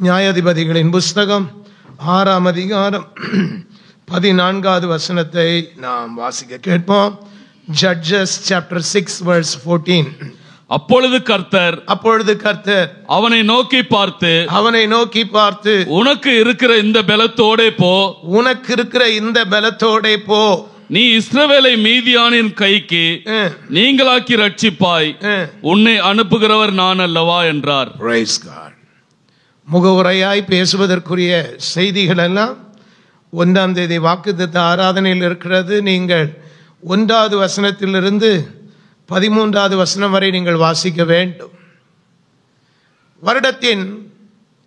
நியாயாதிபதிகளின் புஸ்தகம் 6ஆம் அதிகாரம் 14வது வசனத்தை நாம் வாசிக்க கேட்போம். Judges chapter 6 verse 14. அப்பொழுது கர்த்தர் அவனை நோக்கி பார்த்து உனக்கு இருக்கிற இந்த பலத்தோடே போ, நீ இஸ்ரவேலை மீதியானின் கைக்கு நீங்களாக்கி ரட்சிப்பாய், உன்னை அனுப்புகிறவர் நான் அல்லவா என்றார். Praise God. முகவுரையாய் பேசுவதற்குரிய செய்திகள் எல்லாம் 1ஆம் தேதி வாக்குத்தத்த ஆராதனையில் இருக்கிறது. நீங்கள் 1வது வசனத்திலிருந்து 13வது வசனம் வரை நீங்கள் வாசிக்க வேண்டும். வருடத்தின்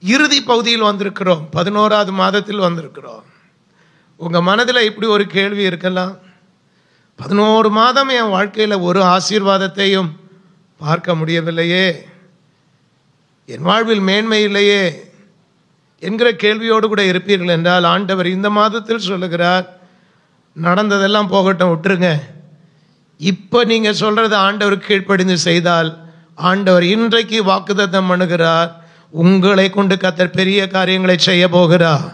இறுதி பகுதியில் வந்திருக்கிறோம், 11வது மாதத்தில் வந்திருக்கிறோம். உங்க மனதில் இப்படி ஒரு கேள்வி இருக்கலாம், 11 மாதம் என் வாழ்க்கையில் ஒரு ஆசீர்வாதத்தையும் பார்க்க முடியவில்லையே, என் வாழ்வில் மேன்மை இல்லையே என்கிற கேள்வியோடு கூட இருப்பீர்கள் என்றால், ஆண்டவர் இந்த மாதத்தில் சொல்லுகிறார், நடந்ததெல்லாம் போகட்டும், விட்டுருங்க. இப்ப நீங்க சொல்றது ஆண்டவருக்கு கீழ்ப்படிந்து செய்தால், ஆண்டவர் இன்றைக்கு வாக்குத்தத்தம் பண்ணுகிறார், உங்களை கொண்டு கர்த்தர் பெரிய காரியங்களை செய்ய போகிறார்.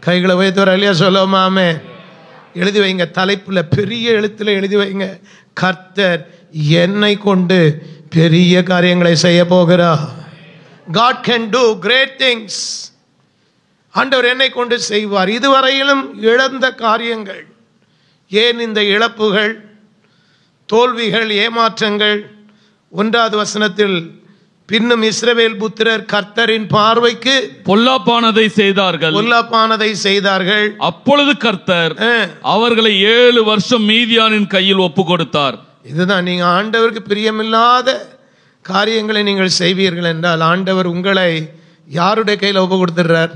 கைகளை வைத்தவர் இல்லையா சொல்லுமாமே. எழுதி வைங்க, தலைப்புல பெரிய எழுத்துல எழுதி வைங்க, கர்த்தர் என்னை கொண்டு பெரிய காரியங்களை செய்ய போகிறார். God can do great things. ஆண்டவர் என்னை கொண்டு செய்வார். இதுவரையிலும் இழந்த காரியங்கள், ஏன் இந்த இழப்புகள், தோல்விகள், ஏமாற்றங்கள்? 1வது வசனத்தில், பின்னும் இஸ்ரவேல் புத்திரர் கர்த்தரின் பார்வைக்கு பொல்லாப்பானதை செய்தார்கள். அப்பொழுது கர்த்தர் அவர்களை 7 வருஷம் மீதியானின் கையில் ஒப்பு கொடுத்தார். இதுதான், நீங்க ஆண்டவருக்கு பிரியமில்லாத காரியங்களை நீங்கள் செய்வீர்கள் என்றால், ஆண்டவர் உங்களை யாருடைய கையில் ஒப்பு கொடுத்துறார்?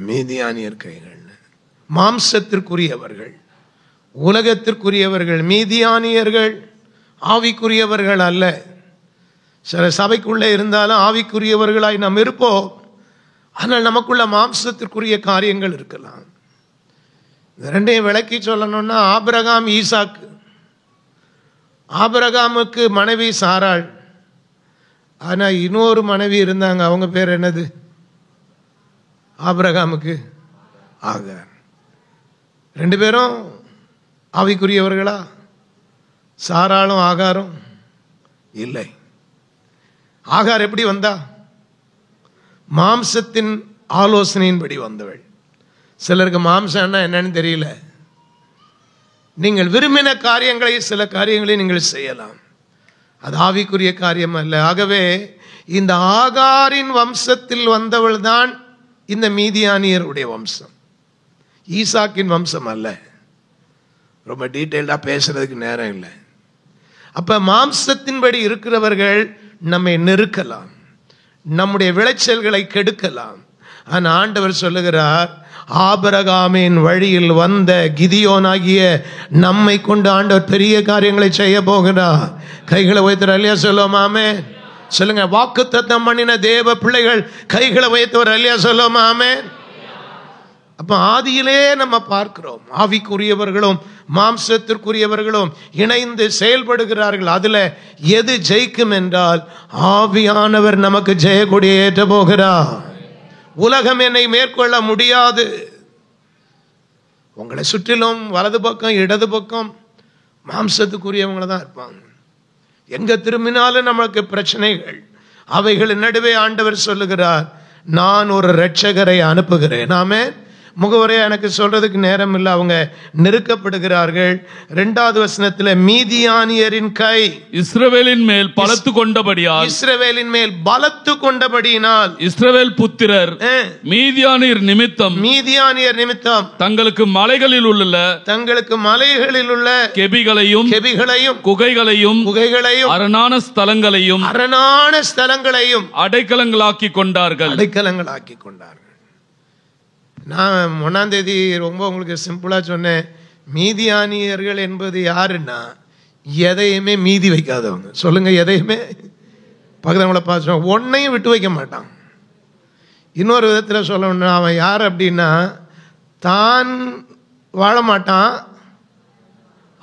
மீதியானியர் கைகள். மாம்சத்திற்குரியவர்கள், உலகத்திற்குரியவர்கள். மீதியானியர்கள் ஆவிக்குரியவர்கள் அல்ல. சில சபைக்குள்ளே இருந்தாலும் ஆவிக்குரியவர்களாய் நாம் இருப்போம், ஆனால் நமக்குள்ள மாம்சத்திற்குரிய காரியங்கள் இருக்கலாம். இந்த ரெண்டையும் விளக்கி சொல்லணும்னா, ஆபிரகாம் ஈசாக்கு, ஆபிரகாமுக்கு மனைவி சாராள், ஆனா இன்னொரு மனைவி இருந்தாங்க, அவங்க பேர் என்னது? ஆபிரகாமுக்கு ஆகார். 2 பேரும் ஆவிக்குரியவர்களா? சாராளும் ஆகாரும் இல்லை. ஆகார் எப்படி வந்தா? மாம்சத்தின் ஆலோசனையின்படி வந்தவள். சிலருக்கு மாம்சம்னா என்னன்னு தெரியல. நீங்கள் விரும்பின காரியங்களை, சில காரியங்களை நீங்கள் செய்யலாம், அது ஆவிக்குரிய காரியம் அல்ல. ஆகவே இந்த ஆகாரின் வம்சத்தில் வந்தவள் தான் இந்த மீதியானியருடைய வம்சம், ஈசாக்கின் வம்சம் அல்ல. ரொம்ப டீட்டெயில்டா பேசுறதுக்கு நேரம் இல்லை. அப்ப மாம்சத்தின்படி இருக்கிறவர்கள் நம்மை நெருக்கலாம், நம்முடைய விளைச்சல்களை கெடுக்கலாம். ஆனா ஆண்டவர் சொல்லுகிறார், ஆபிரகாமின் வழியில் வந்த கிதியோனாகிய நம்மை கொண்டு ஆண்டவர் பெரிய காரியங்களை செய்ய போகிறார். கைகளை வைத்தவர் அல்லையா சொல்லுவோமாமே. சொல்லுங்க, வாக்குத்தத்தம் பண்ணின தேவ பிள்ளைகள் கைகளை வைத்தவர் அல்லையா சொல்லுவோமாமே. அப்ப ஆதியிலே நம்ம பார்க்கிறோம், ஆவிக்குரியவர்களும் மாம்சத்திற்குரியவர்களும் இணைந்து செயல்படுகிறார்கள். அதுல எது ஜெயிக்கும் என்றால், ஆவியானவர் நமக்கு ஜெயக்கொடியை ஏற்ற போகிறார். உலகம் என்னை மேற்கொள்ள முடியாது. உங்களை சுற்றிலும் வலது பக்கம் இடது பக்கம் மாம்சத்துக்குரியவங்களை தான் இருப்பாங்க. எங்க திரும்பினாலும் நமக்கு பிரச்சனைகள். அவைகளின் நடுவே ஆண்டவர் சொல்லுகிறார், நான் ஒரு இரட்சகரை அனுப்புகிறேன். ஆமென். முகவரை எனக்கு சொல்றதுக்கு நேரம் இல்லை, அவங்க நெருக்கப்படுகிறார்கள். 2வது வசனத்துல, மீதியானியரின் கை இஸ்ரவேலின் மேல் பலத்து கொண்டபடியால், இஸ்ரவேலின் மேல் பலத்து கொண்டபடியினால், இஸ்ரவேல் புத்திரர் மீதியானியர் நிமித்தம் தங்களுக்கு மலைகளில் உள்ள கெபிகளையும் குகைகளையும் அரணான ஸ்தலங்களையும் அடைக்கலங்களாக்கி கொண்டார்கள். நான் 1ஆம் தேதி ரொம்ப உங்களுக்கு சிம்பிளா சொன்னேன். மீதியானியர்கள் என்பது யாருன்னா, எதையுமே மீதி வைக்காதவங்க. சொல்லுங்க, எதையுமே. பக்கத்தவங்கள பார்த்து ஒன்னையும் விட்டு வைக்க மாட்டான். இன்னொரு விதத்தில் சொல்லணும்னா, அவன் யார் அப்படின்னா, தான் வாழ மாட்டான்,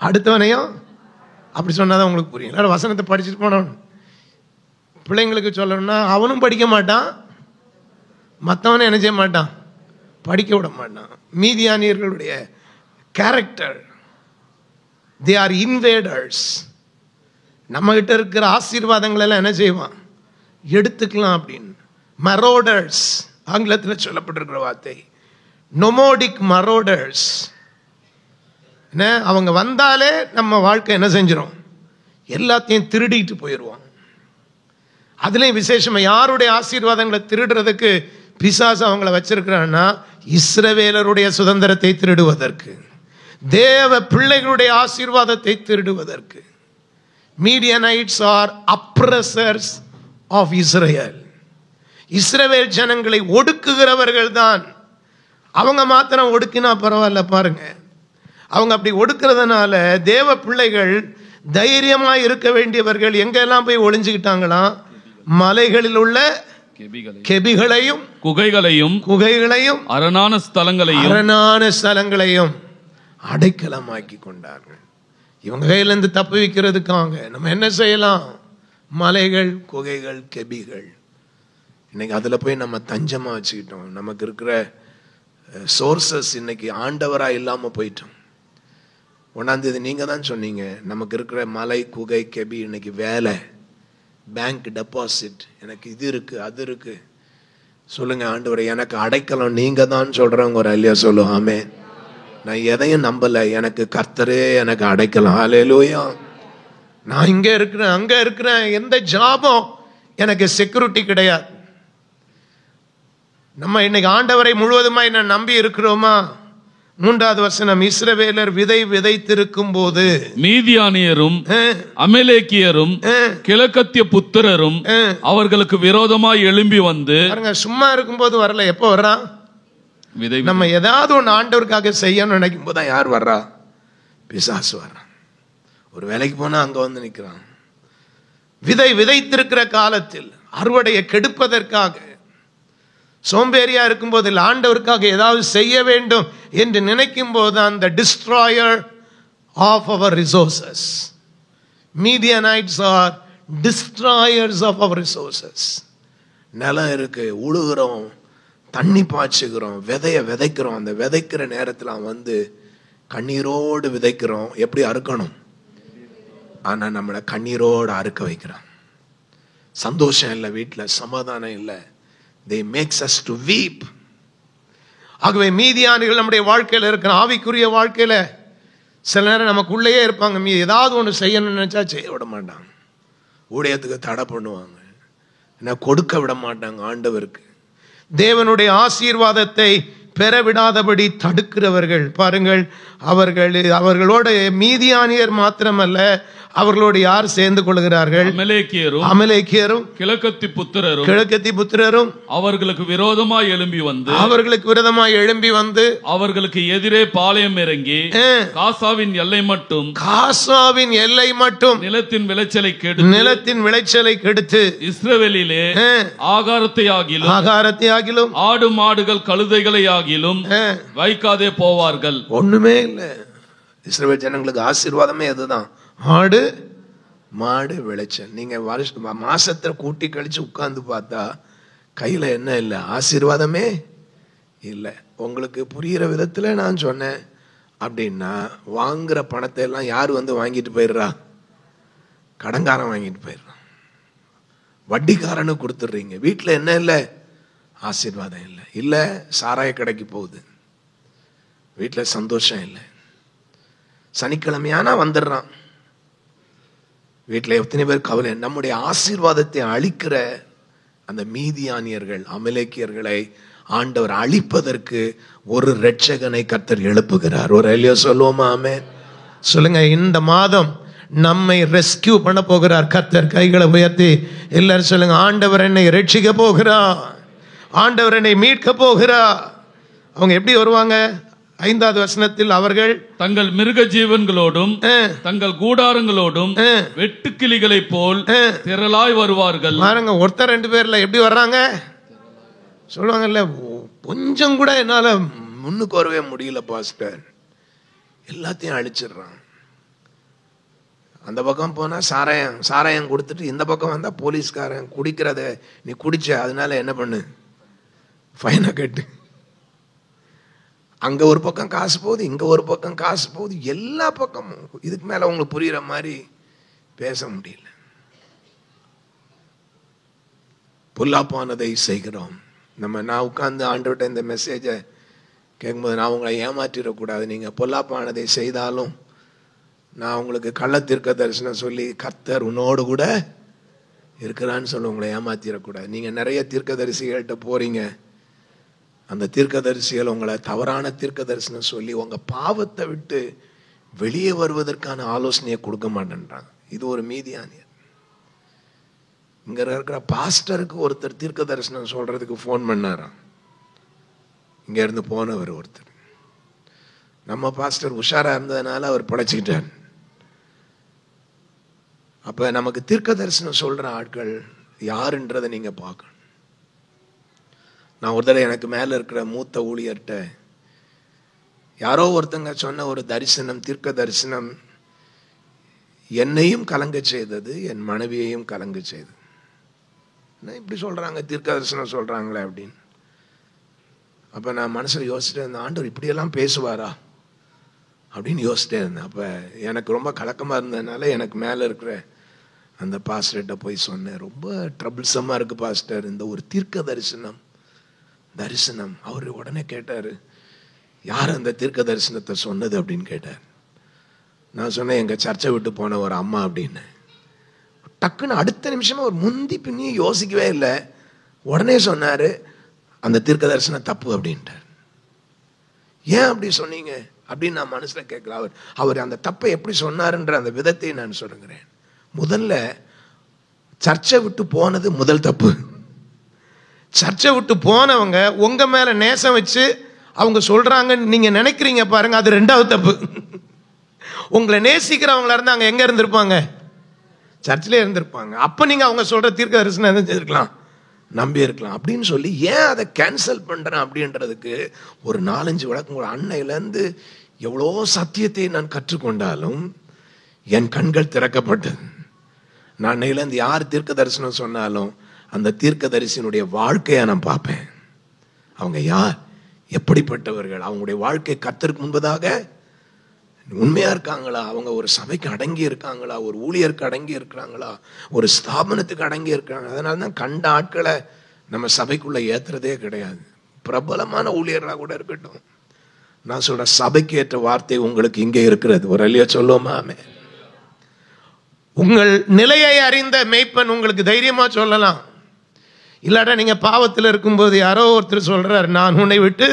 அடுத்தவனையும். அப்படி சொன்னாதான் உங்களுக்கு புரியும். எல்லாரும் வசனத்தை படிச்சுட்டு போனவன். பிள்ளைங்களுக்கு சொல்லணும்னா, அவனும் படிக்க மாட்டான், மற்றவனை என்ன செய்ய மாட்டான், படிக்க விட மாட்டான். மீதியானியர்களுடைய கேரக்டர், தே ஆர் இன்வேடர்ஸ். நம்ம கிட்ட இருக்கிற ஆசீர்வாதங்கள் எல்லாம் என்ன செய்வான், எடுத்துக்கலாம் அப்படின்னு. மரோடர்ஸ் ஆங்கிலத்தில் சொல்லப்பட்டிருக்கிற வார்த்தை, நொமோடிக் மரோடர்ஸ். என்ன, அவங்க வந்தாலே நம்ம வாழ்க்கை என்ன செஞ்சிடும், எல்லாத்தையும் திருடிட்டு போயிடுவாங்க. அதுலேயும் விசேஷமா யாருடைய ஆசீர்வாதங்களை திருடுறதுக்கு பிசாசு அவங்கள வச்சிருக்கிறான்னா, இஸ்ரவேலருடைய சுதந்திரத்தை திருடுவதற்கு, தேவ பிள்ளைகளுடைய ஆசீர்வாதத்தை திருடுவதற்கு. மீடியனைட்ஸ் ஆர் அப்ரசர்ஸ் ஆஃப் இஸ்ரேல். இஸ்ரவேல் ஜனங்களை ஒடுக்குகிறவர்கள் தான். அவங்க மாத்திரம் ஒடுக்கினா பரவாயில்ல பாருங்க, அவங்க அப்படி ஒடுக்கிறதுனால தேவ பிள்ளைகள் தைரியமாய் இருக்க வேண்டியவர்கள் எங்கெல்லாம் போய் ஒளிஞ்சுக்கிட்டாங்களாம், மலைகளில் உள்ள கெபிகளையும் குகைகளையும் அரணான ஸ்தலங்களையும் அடைக்கலமாக்கி கொண்டார்கள். இவங்க கையிலிருந்து தப்பு வைக்கிறதுக்காக நம்ம என்ன செய்யலாம், மலைகள், குகைகள், கெபிகள், இன்னைக்கு அதுல போய் நம்ம தஞ்சமா வச்சுக்கிட்டோம். நமக்கு இருக்கிற சோர்சஸ் இன்னைக்கு ஆண்டவரா இல்லாம போயிட்டோம். 1ஆம் தேதி நீங்க தான் சொன்னீங்க, நமக்கு இருக்கிற மலை, குகை, கெபி இன்னைக்கு வேலை, பேங்க் டெபாசிட், எனக்கு இது இருக்கு அது இருக்கு. சொல்லுங்க, ஆண்டவரே எனக்கு அடைக்கலம் நீங்க தான் சொல்றவங்க ஒரு அல்லையா சொல்லுவோம். ஆமென். நான் எதையும் நம்பல, எனக்கு கர்த்தரே எனக்கு அடைக்கலாம். ஹல்லேலூயா. நான் இங்க இருக்கிறேன் அங்க இருக்கிறேன், எந்த ஜாபும் எனக்கு செக்யூரிட்டி கிடையாது. நம்ம இன்னைக்கு ஆண்டவரை முழுவதுமாய் நான் நம்பி இருக்கிறோமா? 3வது வசனம், இஸ்ரவேலர் விதை விதைத்திருக்கும் போது மீதியானியரும் அமலேக்கியரும் கிழக்கத்திய புத்திரரும் அவர்களுக்கு விரோதமாய் எழும்பி வந்து. சும்மா இருக்கும் போது வரல, எப்போ வர்றான்? நம்ம ஏதாவது ஒன்று ஆண்டவருக்காக செய்யணும்னு நினைக்கும் போது யார் வர்றா? பிசாசு வர்றான். ஒரு வேலைக்கு போனா அங்க வந்து நிற்கிறான். விதை விதைத்திருக்கிற காலத்தில் அறுவடையை கெடுப்பதற்காக, சோம்பேறியா இருக்கும் போது ஆண்டவருக்காக ஏதாவது செய்ய வேண்டும் என்று நினைக்கும் போது அந்த destroyer of our resources. Midianites are destroyers of our resources. நிலம் இருக்கு, உழுகிறோம், தண்ணி பாய்ச்சுகிறோம், விதைய விதைக்கிறோம். அந்த விதைக்கிற நேரத்தில் அவன் வந்து கண்ணீரோடு விதைக்கிறோம். எப்படி அறுக்கணும், ஆனா நம்மளை கண்ணீரோடு அறுக்க வைக்கிறான். சந்தோஷம் இல்லை, வீட்டில் சமாதானம் இல்லை. They makes us to weep. ஆகவே மீதியானிகள் நம்முடைய வாழ்க்கையில் இருக்கிற ஆவிக்குரிய வாழ்க்கையில சில நேரம் நமக்குள்ளேயே இருப்பாங்க. ஏதாவது ஒன்று செய்யணும்னு நினைச்சா செய்ய விட மாட்டாங்க, ஊழியத்துக்கு தடை பண்ணுவாங்க, என்ன கொடுக்க விட மாட்டாங்க ஆண்டவருக்கு. தேவனுடைய ஆசீர்வாதத்தை பெற விடாதபடி தடுக்கிறவர்கள் பாருங்கள். அவர்களோட மீதியானியர் மாத்திரமல்ல, அவர்களோடு யார் சேர்ந்து கொள்கிறார்கள்? அமலேக்கியரும் கிழக்கத்தி புத்திரரும் அவர்களுக்கு விரோதமாய் எழும்பி வந்து அவர்களுக்கு எதிரே பாளையம் இறங்கி காசாவின் எல்லை மட்டும் நிலத்தின் விளைச்சலை கெடுத்து இஸ்ரவேலிலே ஆகாரத்தை ஆகிலும் ஆடு மாடுகள் கழுதைகளை ஆகிலும் வைக்காதே போவார்கள். ஒண்ணுமே இல்லை. இஸ்ரவேல் ஜனங்களுக்கு ஆசீர்வாதமே அதுதான், ஆடு மாடு விளைச்சல். நீங்க மாசத்துல கூட்டி கழிச்சு உட்கார்ந்து பார்த்தா கையில என்ன இல்லை, ஆசீர்வாதமே இல்லை. உங்களுக்கு புரிகிற விதத்துல நான் சொன்னேன் அப்படின்னா, வாங்குற பணத்தை எல்லாம் யார் வந்து வாங்கிட்டு போயிடுறா? கடன்காரன் வாங்கிட்டு போயிடுறான், வட்டிக்காரனு கொடுத்துடுறீங்க. வீட்டில் என்ன இல்லை, ஆசீர்வாதம் இல்லை. இல்லை, சாராய கடைக்கு போகுது, வீட்டில் சந்தோஷம் இல்லை. சனிக்கிழமையானா வந்துடுறான், வீட்டில் எத்தனை பேர் கவலை. நம்முடைய ஆசீர்வாதத்தை அழிக்கிற அந்த மீதியானியர்கள், அமலேக்கியர்களை ஆண்டவர் அழிப்பதற்கு ஒரு இரட்சகனை கர்த்தர் எழுப்புகிறார். ஒரு அல்லையா சொல்லுவோமா? ஆமென். சொல்லுங்க, இந்த மாதம் நம்மை ரெஸ்கியூ பண்ண போகிறார் கர்த்தர். கைகளை உயர்த்தி எல்லாரும் சொல்லுங்க, ஆண்டவர் என்னை ரட்சிக்க போகிறார், ஆண்டவர் என்னை மீட்க போகிறார். அவங்க எப்படி வருவாங்க? 5வது வசனத்தில், அவர்கள் தங்கள் மிருக ஜீவன்களோடும் தங்கள் கூடாரங்களோடும் வெட்டுக்கிளிகளை போல் திரளாய் வருவார்கள். பாருங்க, ஒருத்தர் 2 பேர்ல எப்படி வர்றாங்க? சொல்லுவாங்கல்ல, கொஞ்சம் கூட என்னால முன்னுக்கு வரவே முடியல பாஸ்டர், எல்லாத்தையும் அழிச்சிடுறான். அந்த பக்கம் போனா சாராயம் கொடுத்துட்டு, இந்த பக்கம் வந்தா போலீஸ்காரன் குடிக்கிறத நீ குடிச்ச, அதனால என்ன பண்ணு, ஃபைனை கட்டு. அங்க ஒரு பக்கம் காசு போகுது, இங்க ஒரு பக்கம் காசு போகுது, எல்லா பக்கமும். இதுக்கு மேல உங்களுக்கு புரியுற மாதிரி பேச முடியல. பொல்லாப்பானதை செய்கிறோம். நான் உட்கார்ந்து ஆண்டவர்கிட்ட இந்த மெசேஜை கேட்கும்போது நான் உங்களை ஏமாற்றிடக்கூடாது. நீங்கள் பொல்லாப்பானதை செய்தாலும் நான் உங்களுக்கு கள்ள தீர்க்க தரிசனம் சொல்லி கர்த்தர் உன்னோடு கூட இருக்கிறான்னு சொல்லி உங்களை ஏமாற்றிடக்கூடாது. நீங்கள் நிறைய தீர்க்கதரிசிகள்கிட்ட போறீங்க, அந்த தீர்க்கதரிசிகள் உங்களை தவறான தீர்க்க தரிசனம் சொல்லி உங்கள் பாவத்தை விட்டு வெளியே வருவதற்கான ஆலோசனையை கொடுக்க மாட்டேன்றாங்க. இது ஒரு மீதியானியர். இங்க இருக்கிற பாஸ்டருக்கு ஒருத்தர் தீர்க்க தரிசனம் சொல்றதுக்கு ஃபோன் பண்ணாராம். இங்க இருந்து போனவர் ஒருத்தர். நம்ம பாஸ்டர் உஷாரா இருந்ததுனால அவர் பிழைச்சிக்கிட்டார். அப்ப நமக்கு தீர்க்க தரிசனம் சொல்ற ஆட்கள் யாருன்றதை நீங்க பார்க்கணும். நான் ஒரு தடவை எனக்கு மேல இருக்கிற மூத்த ஊழியர்கிட்ட யாரோ ஒருத்தங்க சொன்ன ஒரு தரிசனம், தீர்க்க தரிசனம் என்னையும் கலங்க செய்தது, என் மனைவியையும் கலங்க செய்தது. இப்படி சொல்றாங்க, தீர்க்க தரிசனம் சொல்றாங்களே அப்படின்னு. அப்ப நான் மனசுல யோசிச்சுட்டே இருந்தேன், ஆண்டவர் இப்படியெல்லாம் பேசுவாரா அப்படின்னு யோசிச்சிட்டே இருந்தேன். அப்ப எனக்கு ரொம்ப கலக்கமா இருந்ததுனால எனக்கு மேல இருக்கிற அந்த பாஸ்டர்கிட்ட போய் சொன்னேன், ரொம்ப ட்ரபிள்சமா இருக்கு பாஸ்டர் இந்த ஒரு தீர்க்க தரிசனம். அவரு உடனே கேட்டாரு, யார் அந்த தீர்க்க தரிசனத்தை சொன்னது அப்படின்னு கேட்டார். நான் சொன்னேன், எங்க சர்ச்சை விட்டு போன ஒரு அம்மா அப்படின்னு. டக்குன்னு அடுத்த நிமிஷமா ஒரு முந்தி பின்னி யோசிக்கவே இல்லை, உடனே சொன்னாரு அந்த தீர்க்க தரிசனம் தப்பு அப்படின்ட்டார். ஏன் அப்படி சொன்னீங்க அப்படின்னு நான் மனசுல கேட்கல. அவர் அந்த தப்பை எப்படி சொன்னாருன்ற அந்த விதத்தை நான் சொல்லுகிறேன். முதல்ல சர்ச்சை விட்டு போனது முதல் தப்பு. சர்ச்சை விட்டு போனவங்க உங்க மேல நேசம் வச்சு அவங்க சொல்றாங்கன்னு நீங்க நினைக்கிறீங்க பாருங்க, அது ரெண்டாவது தப்பு. உங்களை நேசிக்கிறவங்களா இருந்தா அங்க எங்க இருந்திருப்பாங்க? சர்ச்சிலே இருந்திருப்பாங்க. அப்ப நீங்க அவங்க சொல்ற தீர்க்க தரிசனம் எதுவும் செய்திருக்கலாம், நம்பி இருக்கலாம் அப்படின்னு சொல்லி ஏன் அதை கேன்சல் பண்றேன் அப்படின்றதுக்கு ஒரு 4-5 விளக்கம். அன்னையில இருந்து எவ்வளோ சத்தியத்தை நான் கற்றுக்கொண்டாலும் என் கண்கள் திறக்கப்பட்டது. நான் அன்னையில இருந்து யார் தீர்க்க தரிசனம் சொன்னாலும் அந்த தீர்க்க தரிசனுடைய வாழ்க்கையை நான் பார்ப்பேன். அவங்க யார், எப்படிப்பட்டவர்கள், அவங்களுடைய வாழ்க்கை கர்த்தருக்கு முன்பதாக உண்மையா இருக்காங்களா, அவங்க ஒரு சபைக்கு அடங்கி இருக்காங்களா, ஒரு ஊழியருக்கு அடங்கி இருக்கிறாங்களா, ஒரு ஸ்தாபனத்துக்கு அடங்கி இருக்காங்க. அதனால தான் கண்ட ஆட்களை நம்ம சபைக்குள்ள ஏத்துறதே கிடையாது. பிரபலமான ஊழியர்களாக கூட இருக்கட்டும். நான் சொல்ற சபைக்கு ஏற்ற வார்த்தை உங்களுக்கு இங்கே இருக்கிறது. ஒரு அல்லையா சொல்லுவோமாமே. உங்கள் நிலையை அறிந்த மேய்ப்பன் உங்களுக்கு தைரியமா சொல்லலாம். இல்லாட்டா நீங்க பாவத்தில் இருக்கும்போது யாரோ ஒருத்தர் சொல்றாரு, நான் உன்னை விட்டு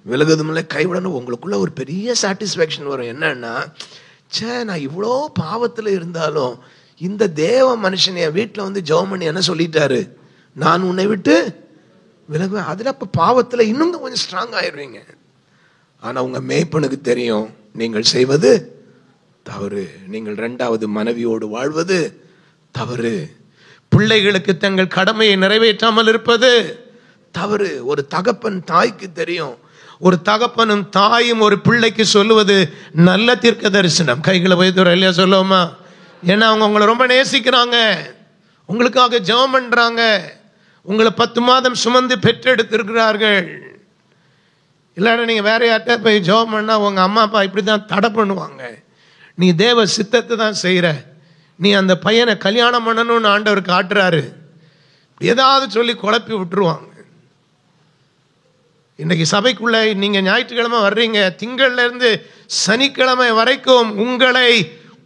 விலகுதுமில்லை கைவிடணும், உங்களுக்குள்ள ஒரு பெரிய சாட்டிஸ்ஃபேக்ஷன் வரும். என்னன்னா, நான் இவ்வளோ பாவத்தில் இருந்தாலும் இந்த தேவ மனுஷன் என் வீட்டில் வந்து ஜெபம் பண்ணி என்ன சொல்லிட்டாரு, நான் உன்னை விட்டு விலகுவேன். அதில் அப்போ பாவத்தில் இன்னும் கொஞ்சம் ஸ்ட்ராங் ஆயிடுவீங்க. ஆனால் உங்க மேய்ப்பனுக்கு தெரியும் நீங்கள் செய்வது தவறு, நீங்கள் 2வது மனைவியோடு வாழ்வது தவறு, பிள்ளைகளுக்கு தங்கள் கடமையை நிறைவேற்றாமல் இருப்பது தவறு. ஒரு தகப்பன் தாய்க்கு தெரியும், ஒரு தகப்பனும் தாயும் ஒரு பிள்ளைக்கு சொல்லுவது நல்ல தீர்க்க தரிசனம். கைகளை வைத்து இல்லையா சொல்லுவோமா? ஏன்னா அவங்க உங்களை ரொம்ப நேசிக்கிறாங்க, உங்களுக்காக ஜெபம் பண்றாங்க, உங்களை 10 மாதம் சுமந்து பெற்றெடுத்திருக்கிறார்கள். இல்லாட்ட நீங்க வேற யார்கிட்ட போய் ஜெபம் பண்ணா உங்க அம்மா அப்பா இப்படிதான் தடை பண்ணுவாங்க. நீ தேவ சித்தத்தை தான் செய்யற, நீ அந்த பையனை கல்யாணம் பண்ணணும்னு ஆண்டவர் காட்டுறாரு, ஏதாவது சொல்லி குழப்பி விட்டுருவாங்க. இன்னைக்கு சபைக்குள்ள நீங்க ஞாயிற்றுக்கிழமை வர்றீங்க, திங்கள்ல இருந்து சனிக்கிழமை வரைக்கும் உங்களை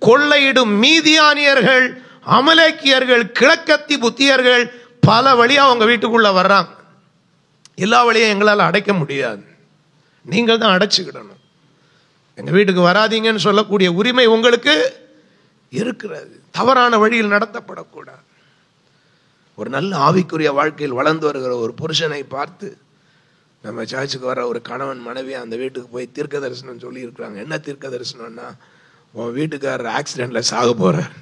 கொள்ளையிடும் மீதியானியர்கள், அமலேக்கியர்கள், கிழக்கத்தி புத்தியர்கள் பல வழியா உங்க வீட்டுக்குள்ள வர்றாங்க. எல்லா வழியும் எங்களால் அடைக்க முடியாது, நீங்கள் தான் அடைச்சுக்கிடணும். எங்க வீட்டுக்கு வராதீங்கன்னு சொல்லக்கூடிய உரிமை உங்களுக்கு இருக்கிறது. தவறான வழியில் நடத்தப்படக்கூடாது. ஒரு நல்ல ஆவிக்குரிய வாழ்க்கையில் வளர்ந்து வருகிற ஒரு புருஷனை பார்த்து நம்ம சர்ச்சுக்கு வர ஒரு கணவன் மனைவி அந்த வீட்டுக்கு போய் தீர்க்க தரிசனம் சொல்லி இருக்கிறாங்க. என்ன தீர்க்க தரிசனம்னா, உன் வீட்டுக்காரர் ஆக்சிடென்ட்ல சாக போறார்.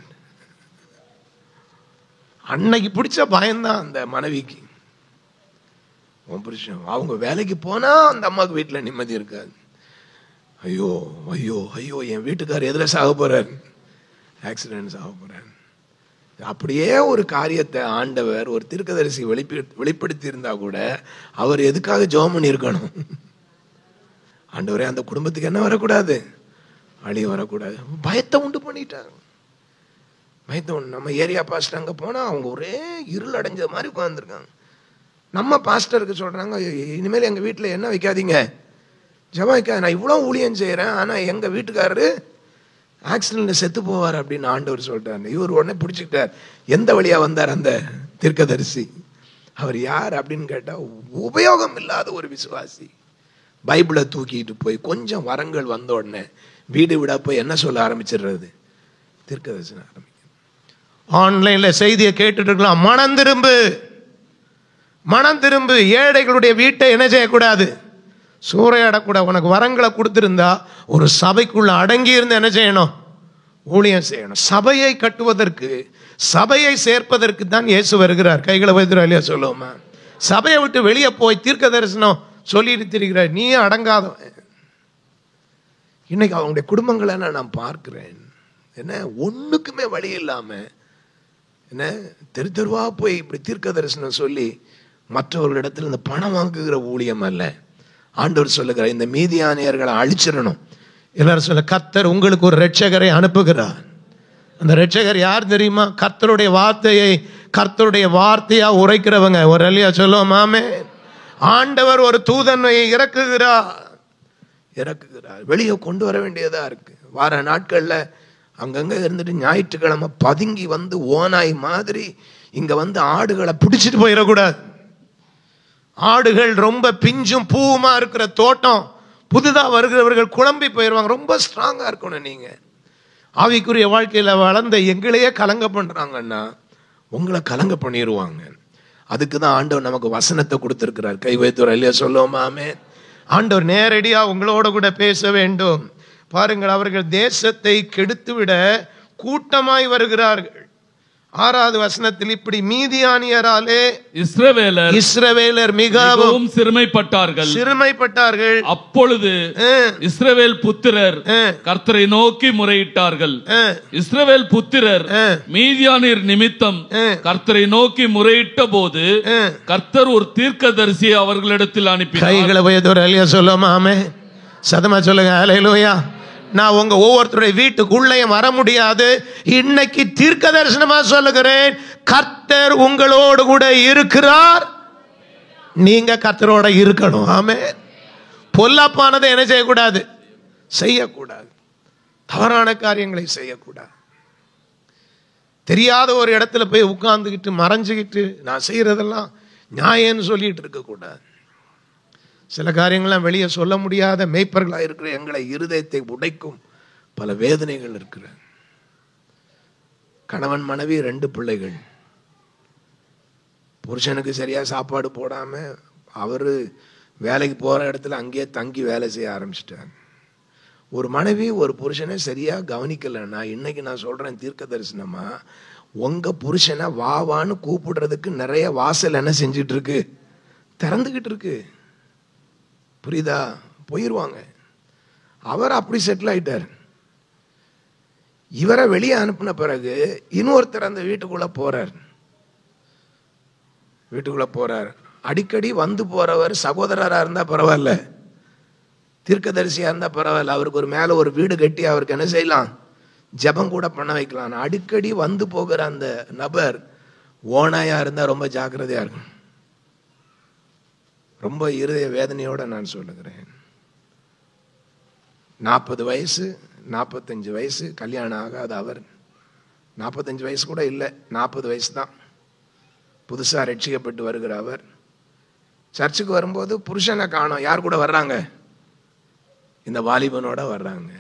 அன்னைக்கு பிடிச்ச பயம்தான் அந்த மனைவிக்கு. உன் புருஷன் அவங்க வேலைக்கு போனா அந்த அம்மாவுக்கு வீட்டுல நிம்மதி இருக்காது. ஐயோ ஐயோ ஐயோ, என் வீட்டுக்காரர் எதில் சாக போறார், ஆக்சிடென்ட் சாக போறார். அப்படியே ஒரு காரியத்தை ஆண்டவர் ஒரு தீர்க்கதரிசி வெளிப்படுத்தி இருந்தா கூட அவர் எதுக்காக ஜெபம் பண்ணி இருக்கணும்? ஆண்டவரே, அந்த குடும்பத்துக்கு என்ன வரக்கூடாது? அழிய வரக்கூடாது. பயத்தை உண்டு பண்ணிட்டாங்க. பயத்தை உண்டு. நம்ம ஏரியா பாஸ்டர் அங்கே போனால் அவங்க ஒரே இருள் அடைஞ்ச மாதிரி உட்காந்துருக்காங்க. நம்ம பாஸ்டருக்கு சொல்கிறாங்க, இனிமேல் எங்கள் வீட்டில் என்ன வைக்காதீங்க, ஜெபம் வைக்காது. நான் இவ்வளோ ஊழியம் செய்கிறேன், ஆனால் எங்கள் வீட்டுக்காரரு ஆக்சிடென்ட்ல செத்து போவார் அப்படின்னு ஆண்டவர் சொல்லிட்டார். இவர் உடனே பிடிச்சிக்கிட்டார். எந்த வழியாக வந்தார் அந்த தீர்க்கதரிசி? அவர் யார் அப்படின்னு கேட்டால், உபயோகம் இல்லாத ஒரு விசுவாசி. பைபிளை தூக்கிட்டு போய் கொஞ்சம் வரங்கள் வந்த உடனே வீடு விடா போய் என்ன சொல்ல ஆரம்பிச்சிடுறது? தீர்க்கதரிசனம் ஆரம்பிக்கும். ஆன்லைன்ல செய்தியை கேட்டுட்டு இருக்கலாம், மனம் திரும்பு, மனம் திரும்பு. ஏழைகளுடைய வீட்டை என்ன செய்யக்கூடாது? சூறையாடக்கூடாது. உனக்கு வரங்களை கொடுத்திருந்தா ஒரு சபைக்குள்ள அடங்கி இருந்து என்ன செய்யணும்? ஊழியம் செய்யணும். சபையை கட்டுவதற்கு, சபையை சேர்ப்பதற்கு தான் இயேசு வருகிறார். கைகளை வைத்திருக்கா இல்லையா சொல்லுவோமா? சபையை விட்டு வெளியே போய் தீர்க்க தரிசனம் சொல்லிட்டு திரிகிறார். நீ அடங்காதவன். இன்னைக்கு அவங்களுடைய குடும்பங்களை நான் பார்க்கிறேன். என்ன, ஒண்ணுக்குமே வழி இல்லாம என்ன தெரு தெருவா போய் இப்படி தீர்க்க தரிசனம் சொல்லி மற்றவர்களிடத்தில் இந்த பணம் வாங்குகிற ஊழியம் அல்ல. ஆண்டவர் சொல்லுகிறார், இந்த மீதியானியர்களை அழிச்சிடணும். எல்லாரும் சொல்ல, கர்த்தர் உங்களுக்கு ஒரு இரட்சகரை அனுப்புகிறார். அந்த இரட்சகர் யார் தெரியுமா? கர்த்தருடைய வார்த்தையை கர்த்தருடைய வார்த்தையா உரைக்கிறவங்க. ஒரு அல்லையா சொல்லுவோம் ஆமே. ஆண்டவர் ஒரு தூதனை இறக்குகிறார். வெளியே கொண்டு வர வேண்டியதா இருக்கு. வார நாட்கள்ல அங்கங்க இருந்துட்டு ஞாயிற்றுக்கிழமை பதுங்கி வந்து ஓனாய் மாதிரி இங்க வந்து ஆடுகளை பிடிச்சிட்டு போயிடக்கூடாது. ஆடுகள் ரொம்ப பிஞ்சும் பூவுமா இருக்கிற தோட்டம், புதுதா வருகிறவர்கள் குழம்பி போயிடுவாங்க. ரொம்ப ஸ்ட்ராங்கா இருக்கணும். நீங்க ஆவிக்குரிய வாழ்க்கையில வளர்ந்த எங்களையே கலங்க பண்றாங்கன்னா உங்களை கலங்க பண்ணிடுவாங்க. அதுக்கு தான் ஆண்டவர் நமக்கு வசனத்தை கொடுத்திருக்கிறார். கை வைத்தோர் இல்லையா சொல்லுவோமாமே. ஆண்டவர் நேரடியா உங்களோட கூட பேச வேண்டும். பாருங்கள், அவர்கள் தேசத்தை கெடுத்துவிட கூட்டமாய் வருகிறார்கள். 6வது வசனத்தில் இப்படி மீதியானியராலே இஸ்ரவேலர் மிகவும் சிறுமைப்பட்டார்கள். அப்பொழுது இஸ்ரவேல் புத்திரர் கர்த்தரை நோக்கி முறையிட்டார்கள். இஸ்ரவேல் புத்திரர் மீதியானியர் நிமித்தம் கர்த்தரை நோக்கி முறையிட்ட போது கர்த்தர் ஒரு தீர்க்கதரிசியை அவர்களிடத்தில் அனுப்பினார். கைகளை வயதோர் அல்லையா சொல்லுமா? ஆமே. சதமா சொல்லுங்க அல்லேலூயா. நான் உங்க ஒவ்வொருத்தருடைய வீட்டுக்குள்ளேயும் வர முடியாது. இன்னைக்கு தீர்க்க தரிசனமா சொல்லுகிறேன், கர்த்தர் உங்களோடு கூட இருக்கிறார். நீங்க கர்த்தரோட இருக்கணும். ஆமே. பொல்லாப்பானதை என்ன செய்யக்கூடாது? செய்யக்கூடாது. தவறான காரியங்களை செய்யக்கூடாது. தெரியாத ஒரு இடத்துல போய் உட்கார்ந்துக்கிட்டு மறைஞ்சுக்கிட்டு நான் செய்யறதெல்லாம் நியாயம்னு சொல்லிட்டு இருக்க கூடாது. சில காரியங்கள்லாம் வெளியே சொல்ல முடியாத மேய்ப்பர்களாக இருக்கிற எங்களை இருதயத்தை உடைக்கும் பல வேதனைகள் இருக்கிற கணவன் மனைவி 2 பிள்ளைகள். புருஷனுக்கு சரியா சாப்பாடு போடாம அவரு வேலைக்கு போற இடத்துல அங்கேயே தங்கி வேலை செய்ய ஆரம்பிச்சிட்டாங்க. ஒரு மனைவி ஒரு புருஷனை சரியா கவனிக்கலன்னா, இன்னைக்கு நான் சொல்றேன் தீர்க்க தரிசனமா, உங்க புருஷனை வான்னு கூப்பிடுறதுக்கு நிறைய வாசல் என்ன செஞ்சிட்டு இருக்கு? திறந்துகிட்டு இருக்கு. புரியுதா? போயிருவாங்க. அவர் அப்படி செட்டில் ஆயிட்டார். இவரை வெளியே அனுப்பின பிறகு இன்னொருத்தர் அந்த வீட்டுக்குள்ள போறார். அடிக்கடி வந்து போறவர் சகோதரரா இருந்தா பரவாயில்ல, தீர்க்கதரிசியா இருந்தா பரவாயில்ல. அவருக்கு ஒரு மேல ஒரு வீடு கட்டி அவருக்கு என்ன செய்யலாம்? ஜெபம் கூட பண்ண வைக்கலாம். அடிக்கடி வந்து போகிற அந்த நபர் ஓனாயா இருந்தா ரொம்ப ஜாக்கிரதையா இருக்கும். ரொம்ப இருதய வேதனையோட நான் சொல்லுகிறேன். 40 வயசு 45 வயசு கல்யாணம் ஆகாத அவர், 45 வயசு கூட இல்லை, 40 வயசு தான், புதுசா ரட்சிக்கப்பட்டு வருகிற அவர் சர்ச்சுக்கு வரும்போது புருஷனை காணோம். யார் கூட வர்றாங்க? இந்த வாலிபனோட வர்றாங்க.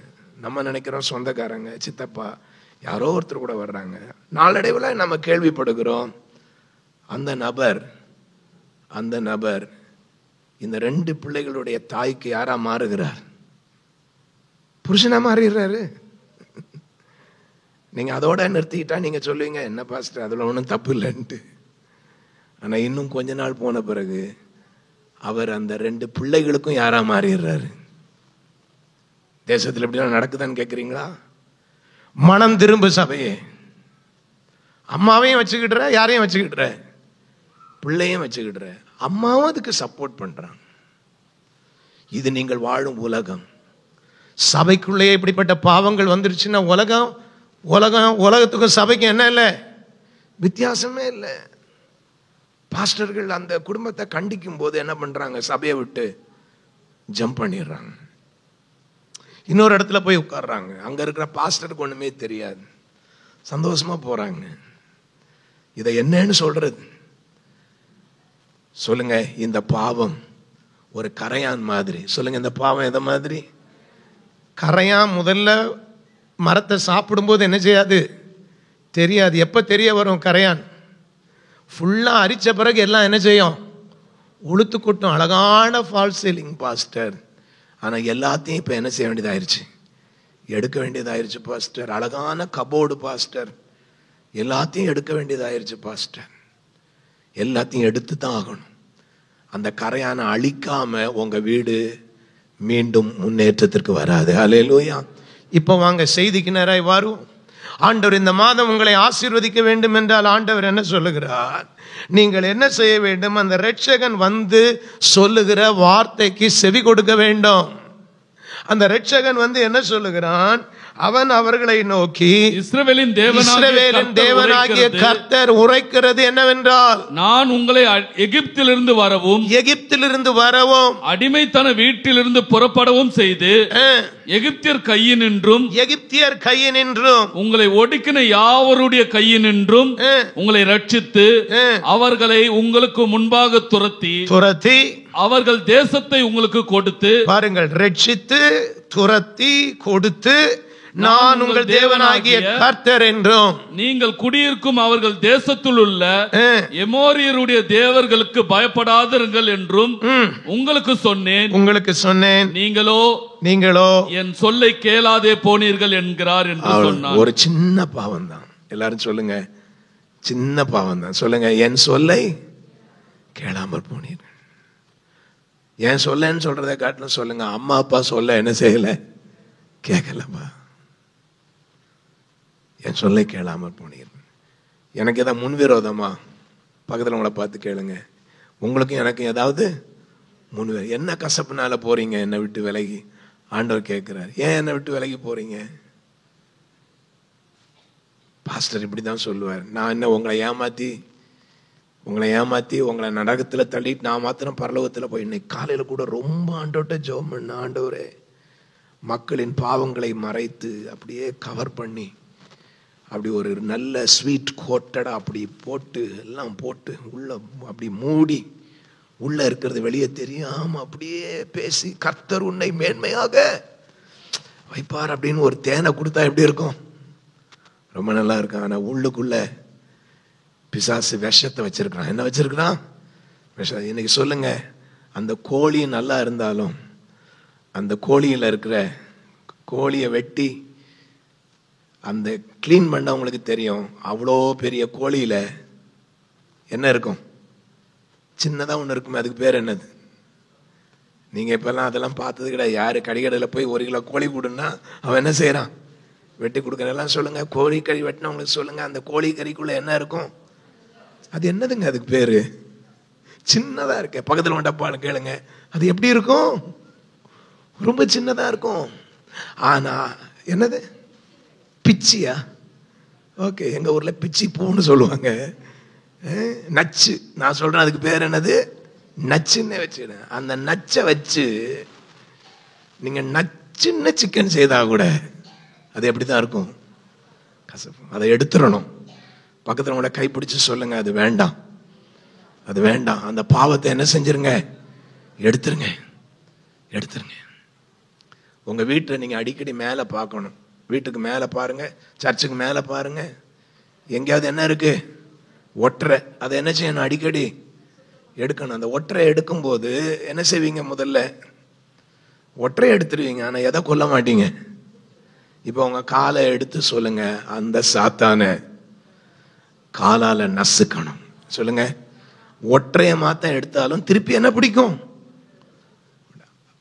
நம்ம நினைக்கிறோம் சொந்தக்காரங்க, சித்தப்பா, யாரோ ஒருத்தர் கூட வர்றாங்க. நாளடைவில் நம்ம கேள்விப்படுகிறோம் அந்த நபர் இந்த 2 பிள்ளைகளுடைய தாய்க்கு யாரா மாறுகிறார்? புருஷனா மாறிடுறாரு. நீங்க அதோட நிறுத்திக்கிட்டா நீங்க சொல்லுவீங்க, என்ன பாஸ்டர் அதுல ஒன்றும் தப்பு இல்லைன்ட்டு. ஆனா இன்னும் கொஞ்ச நாள் போன பிறகு அவர் அந்த 2 பிள்ளைகளுக்கும் யாரா மாறிடுறாரு. தேசத்தில் எப்படிலாம் நடக்குதான்னு கேட்குறீங்களா? மனம் திரும்ப சபையே. அம்மாவையும் வச்சுக்கிட்டுற, யாரையும் வச்சுக்கிட்டுற, பிள்ளையும் வச்சுக்கிட்டுற. அம்மாவும் அதுக்கு சப்போர்ட் பண்றாங்க. இது நீங்கள் வாழும் உலகம். சபைக்குள்ளேயே இப்படிப்பட்ட பாவங்கள் வந்துருச்சுன்னா உலகத்துக்கும் சபைக்கும் என்ன இல்லை, வித்தியாசமே இல்லை. பாஸ்டர்கள் அந்த குடும்பத்தை கண்டிக்கும் போது என்ன பண்றாங்க, சபையை விட்டு ஜம்ப் பண்ணிடுறாங்க, இன்னொரு இடத்துல போய் உட்கார்றாங்க. அங்க இருக்கிற பாஸ்டருக்கு ஒண்ணுமே தெரியாது, சந்தோஷமா போறாங்க. இதை என்னன்னு சொல்றது சொல்லுங்க? இந்த பாவம் ஒரு கரையான் மாதிரி. சொல்லுங்க, இந்த பாவம் எதை மாதிரி? கரையான் முதல்ல மரத்தை சாப்பிடும்போது என்ன செய்யாது, தெரியாது. எப்ப தெரிய வரும்? கரையான் ஃபுல்லா அரிச்ச பிறகு எல்லாம் என்ன செய்யும், உளுத்து கொட்டும். அழகான ஃபால் சீலிங் பாஸ்டர். ஆனா எல்லாத்தையும் இப்ப என்ன செய்ய வேண்டியதாயிருச்சு, எடுக்க வேண்டியதாயிருச்சு பாஸ்டர். அழகான கபோர்டு பாஸ்டர், எல்லாத்தையும் எடுக்க வேண்டியதாயிருச்சு பாஸ்டர். எல்லாத்தையும் எடுத்து தான் ஆகணும். அந்த கரையான அழிக்காம உங்க வீடு மீண்டும் முன்னேற்றத்திற்கு வராது. அல்லேலூயா. இப்ப வாங்க செய்திக்கு நேராய் வரும். ஆண்டவர் இந்த மாதம் உங்களை ஆசீர்வதிக்க வேண்டும் என்றால் ஆண்டவர் என்ன சொல்லுகிறார்? நீங்கள் என்ன செய்ய வேண்டும்? அந்த இரட்சகன் வந்து சொல்லுகிற வார்த்தைக்கு செவி கொடுக்க வேண்டும். அந்த இரட்சகன் வந்து என்ன சொல்லுகிறான்? அவன் அவர்களை நோக்கி, இஸ்ரவேலின் தேவனாகிய கர்த்தர் உரைக்கிறது என்னவென்றால், நான் உங்களை எகிப்திலிருந்து வரவும் அடிமைத்தன வீட்டிலிருந்து புறப்படவும் செய்து எகிப்தியர் கையினின்றும் உங்களை ஒடுக்கின யாவருடைய கையினின்றும் உங்களை ரட்சித்து அவர்களை உங்களுக்கு முன்பாக துரத்தி அவர்கள் தேசத்தை உங்களுக்கு கொடுத்து, பாருங்கள், ரட்சித்து துரத்தி கொடுத்து, நான் உங்கள் தேவனாகிய கர்த்தர் என்றும் நீங்கள் குடியிருக்கும் அவர்கள் தேசத்தில் உள்ள எமோரியருடைய தேவர்களுக்கு பயப்படாதிருங்கள் என்றும் உங்களுக்கு சொன்னேன். நீங்களோ என் சொல்லை கேளாதே போனீர்கள் என்கிறார் என்று சொன்னார். ஒரு சின்ன பாவம் தான். எல்லாரும் சொல்லுங்க, சின்ன பாவம் தான். சொல்லுங்க, என் சொல்லை கேளாமல் போனீர்கள். என் சொல்லன்னு சொல்றதை காட்டிலும் சொல்லுங்க, அம்மா அப்பா சொல்ல என்ன செய்யல, கேட்கலப்பா. என் சொல்லை கேளாமல் போனீர்கள். எனக்கு ஏதாவது முன்விரோதமா? பக்கத்தில் உங்களை பார்த்து கேளுங்க, உங்களுக்கும் எனக்கும் ஏதாவது முன்விரோதம்? என்ன கசப்புனால போறீங்க என்னை விட்டு விலகி? ஆண்டவர் கேட்கிறார், ஏன் என்னை விட்டு விலகி போறீங்க? பாஸ்டர் இப்படிதான் சொல்லுவார், நான் என்ன உங்களை ஏமாத்தி உங்களை நரகத்தில் தள்ளிட்டு நான் மாத்திரம் பரலோகத்தில் போய். இன்னைக்கு காலையில கூட ரொம்ப ஆண்டவர்கிட்ட ஜெபம் பண்ண, ஆண்டவரே மக்களின் பாவங்களை மறைத்து அப்படியே கவர் பண்ணி அப்படி ஒரு நல்ல ஸ்வீட் கோட்டடா அப்படி போட்டு எல்லாம் போட்டு உள்ள அப்படி மூடி உள்ள இருக்கிறது வெளியே தெரியாம அப்படியே பேசி, கர்த்தர் உன்னை மேன்மையாக வைப்பார் அப்படின்னு ஒரு தேனை கொடுத்தா எப்படி இருக்கும்? ரொம்ப நல்லா இருக்கும். ஆனா உள்ளுக்குள்ள பிசாசு விஷத்தை வச்சிருக்கிறான். என்ன வச்சிருக்கிறான்? விஷம். இன்னைக்கு சொல்லுங்க, அந்த கோழி நல்லா இருந்தாலும் அந்த கோழியில் இருக்கிற கோழியை வெட்டி அந்த கிளீன் பண்ண உங்களுக்கு தெரியும், அவ்வளோ பெரிய கோழியில என்ன இருக்கும்? சின்னதா ஒன்று இருக்குமே, அதுக்கு பேர் என்னது? நீங்க இப்பெல்லாம் அதெல்லாம் பார்த்தது கிடையாது. யாரு கடிகடையில் போய் 1 கிலோ கோழி கொடுன்னா அவன் என்ன செய்யறான்? வெட்டி கொடுக்கறதெல்லாம் சொல்லுங்க. கோழி கறி வெட்டினா உங்களுக்கு சொல்லுங்க, அந்த கோழி கறிக்குள்ள என்ன இருக்கும்? அது என்னதுங்க? அதுக்கு பேரு சின்னதா இருக்க. பக்கத்தில் டப்பான்னு கேளுங்க, அது எப்படி இருக்கும்? ரொம்ப சின்னதா இருக்கும். ஆனா என்னது? பிச்சியா? ஓகே, எங்க ஊர்ல பிச்சி பூன்னு சொல்லுவாங்க. நச்சு. நான் சொல்றேன், அதுக்கு பேர் என்னது? நச்சுன்னு வச்சுக்கிறேன். அந்த நச்சை வச்சு நீங்க நச்சுன்னு சிக்கன் செய்தா கூட அது எப்படிதான் இருக்கும்? கசப்பு. அதை எடுத்துடணும். பக்கத்தில் கூட கைப்பிடிச்சு சொல்லுங்க, அது வேண்டாம், அது வேண்டாம். அந்த பாவத்தை என்ன செஞ்சிருங்க? எடுத்துருங்க. உங்க வீட்டை நீங்க அடிக்கடி மேல பார்க்கணும். வீட்டுக்கு மேல பாருங்க, சர்ச்சுக்கு மேல பாருங்க, எங்கேயாவது என்ன இருக்கு? ஒற்றை. அதை என்ன செய்யணும்? அடிக்கடி எடுக்கணும். அந்த ஒற்றை எடுக்கும் போது என்ன செய்வீங்க? முதல்ல ஒற்றை எடுத்துருவீங்க, ஆனா எதை கொல்ல மாட்டீங்க. இப்ப உங்க காலை எடுத்து சொல்லுங்க, அந்த சாத்தான காலால நசுக்கணும். சொல்லுங்க, ஒற்றைய மாத்த எடுத்தாலும் திருப்பி என்ன பிடிக்கும்?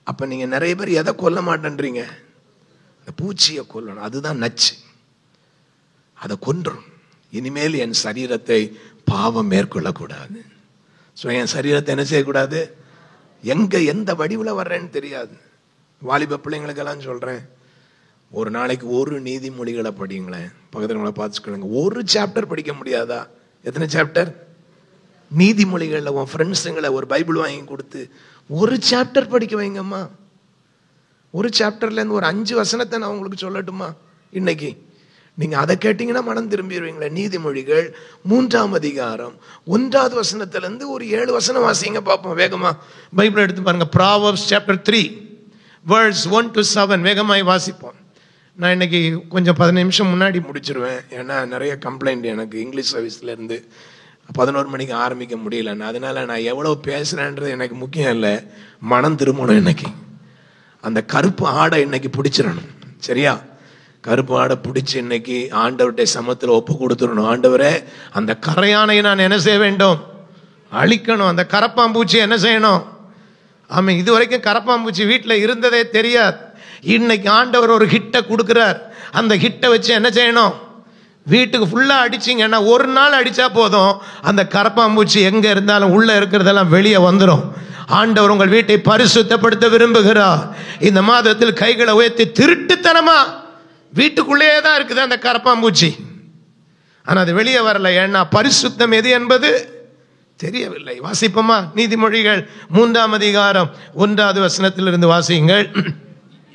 அப்ப நீங்க நிறைய பேர் எதை கொல்ல மாட்டேன்றீங்க? பூச்சியை கொல்லணும். அதுதான் நச்சு. அதை கொன்றும். இனிமேல் என் சரீரத்தை பாவம் மேற்கொள்ளக்கூடாது. ஸோ என் சரீரத்தை என்ன செய்யக்கூடாது, எந்த வடிவில் வர்றேன்னு தெரியாது. வாலிப பிள்ளைங்களுக்கெல்லாம் சொல்றேன், ஒரு நாளைக்கு ஒரு நீதிமொழிகளை படிங்களேன். பக்கத்துல பார்த்துக்கொள்ளுங்க. ஒரு சாப்டர் படிக்க முடியாதா? எத்தனை சாப்டர்? நீதிமொழிகள்ல உன் ஃப்ரெண்ட்ஸுங்களை ஒரு பைபிள் வாங்கி கொடுத்து ஒரு சாப்டர் படிக்க வைங்கம்மா. ஒரு சாப்டர்ல இருந்து ஒரு 5 வசனத்தை நான் உங்களுக்கு சொல்லட்டுமா? இன்னைக்கு நீங்க அதை கேட்டீங்கன்னா மனம் திரும்பிடுவீங்களே. நீதிமொழிகள் 3ஆம் அதிகாரம் 1வது வசனத்திலிருந்து ஒரு 7 வசனம் வாசிங்க பார்ப்போம். வேகமா பைபிள் எடுத்து பாருங்க. Proverbs chapter 3 verse 1 to 7 வேகமாய் வாசிப்போம். நான் இன்னைக்கு கொஞ்சம் 15 நிமிஷம் முன்னாடி முடிச்சிருவேன். ஏன்னா நிறைய கம்ப்ளைண்ட் எனக்கு இங்கிலீஷ் சர்வீஸ்ல இருந்து 11 மணிக்கு ஆரம்பிக்க முடியல. அதனால நான் எவ்வளவு பேசுறேன்றது எனக்கு முக்கியம் இல்லை, மனம் திரும்பணும். இன்னைக்கு அந்த கருப்பு ஆடை இன்னைக்கு பிடிச்சிடணும். சரியா? கருப்பு ஆடை பிடிச்சி இன்னைக்கு ஆண்டவருடைய சமத்துல ஒப்பு கொடுத்துடணும். ஆண்டவரே, அந்த கரையானை நான் என்ன செய்ய வேண்டும்? அழிக்கணும். அந்த கரப்பாம்பூச்சி என்ன செய்யணும்? ஆமா, இது வரைக்கும் கரப்பாம்பூச்சி வீட்டில் இருந்ததே தெரியாது. இன்னைக்கு ஆண்டவர் ஒரு ஹிட்டை கொடுக்கிறார். அந்த ஹிட்டை வச்சு என்ன செய்யணும்? வீட்டுக்கு ஃபுல்லா அடிச்சிங்கன்னா, ஒரு நாள் அடிச்சா போதும், அந்த கரப்பாம்பூச்சி எங்க இருந்தாலும் உள்ள இருக்கிறதெல்லாம் வெளியே வந்துடும். ஆண்டவர் உங்கள் வீட்டை பரிசுத்தப்படுத்த விரும்புகிறார். இந்த மாதத்தில் கைகளை உயர்த்தி திருட்டுத்தனமா வீட்டுக்குள்ளேயே தான் இருக்குது அந்த கரப்பாம்பூச்சி. ஆனா அது வெளியே வரல. ஏன்னா பரிசுத்தம் எது என்பது தெரியவில்லை. வாசிப்போமா? நீதிமொழிகள் 3ஆம் அதிகாரம் 1வது வசனத்திலிருந்து வாசியுங்கள்.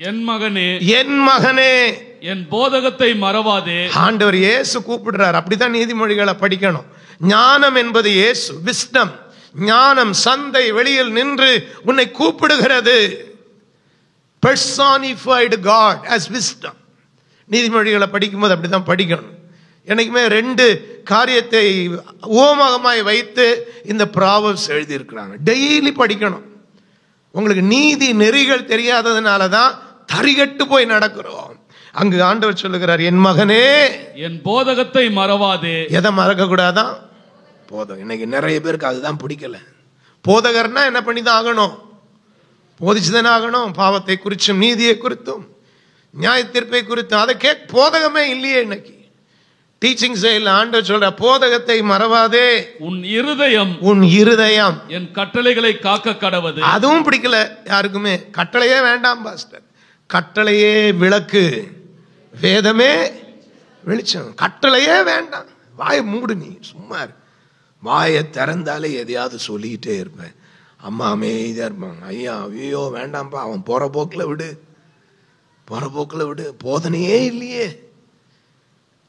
என் மகனே, என் மகனே, என் போதகத்தை மறவாதே. ஆண்டவர் இயேசு கூப்பிடுறார். அப்படிதான் நீதிமொழிகளை படிக்கணும். ஞானம் என்பது இயேசு, விஸ்டம். ஞானம் சந்தை வெளியில் நின்று உன்னை கூப்பிடுகிறது. personified God as wisdom. நீதிமொழிகளை படிக்கும்போது அப்படிதான் படிக்கணும். எனக்குமே 2 காரியத்தை ஓமகமாய் வைத்து இந்த ப்ராவர்ப்ஸ் எழுதி இருக்கிறாங்க. டெய்லி படிக்கணும். உங்களுக்கு நீதி நெறிகள் தெரியாததுனால தான் தரிகட்டு போய் நடக்கிறோம். அங்கு ஆண்டவர் சொல்லுகிறார், என் மகனே, என் போதகத்தை மறவாதே. எதை மறக்க கூடாதான்? போதகம். இன்னைக்கு நிறைய பேருக்கு அதுதான் பிடிக்கல. போதகர்னா என்ன பண்ணி தான் ஆகணும்? போதிச்சுதானே ஆகணும். பாவத்தை குறித்தும் நீதியை குறித்தும் நியாய தீர்ப்பை குறித்தும் அதை போதகமே இல்லையே இன்னைக்கு. டீச்சிங் செயல் ஆண்டவர் சொல்ற, போதகத்தை மறவாதே. உன் இருதயம் என் கட்டளைகளை காக்க கடவது. அதுவும் பிடிக்கல யாருக்குமே. கட்டளையே வேண்டாம் பாஸ்டர். கட்டளையே விளக்கு, வேதமே வெளிச்சம். கட்டளையே வேண்டாம். வாயை மூடு, நீ சும்மா. வாயை திறந்தாலே எதையாவது சொல்லிக்கிட்டே இருப்பேன். அம்மா அமைதியா இருப்பாங்க. ஐயா ஐயோ வேண்டாம்ப்பா, அவன் போற போக்கில் விடு, போற போக்கில் விடு. போதனையே இல்லையே.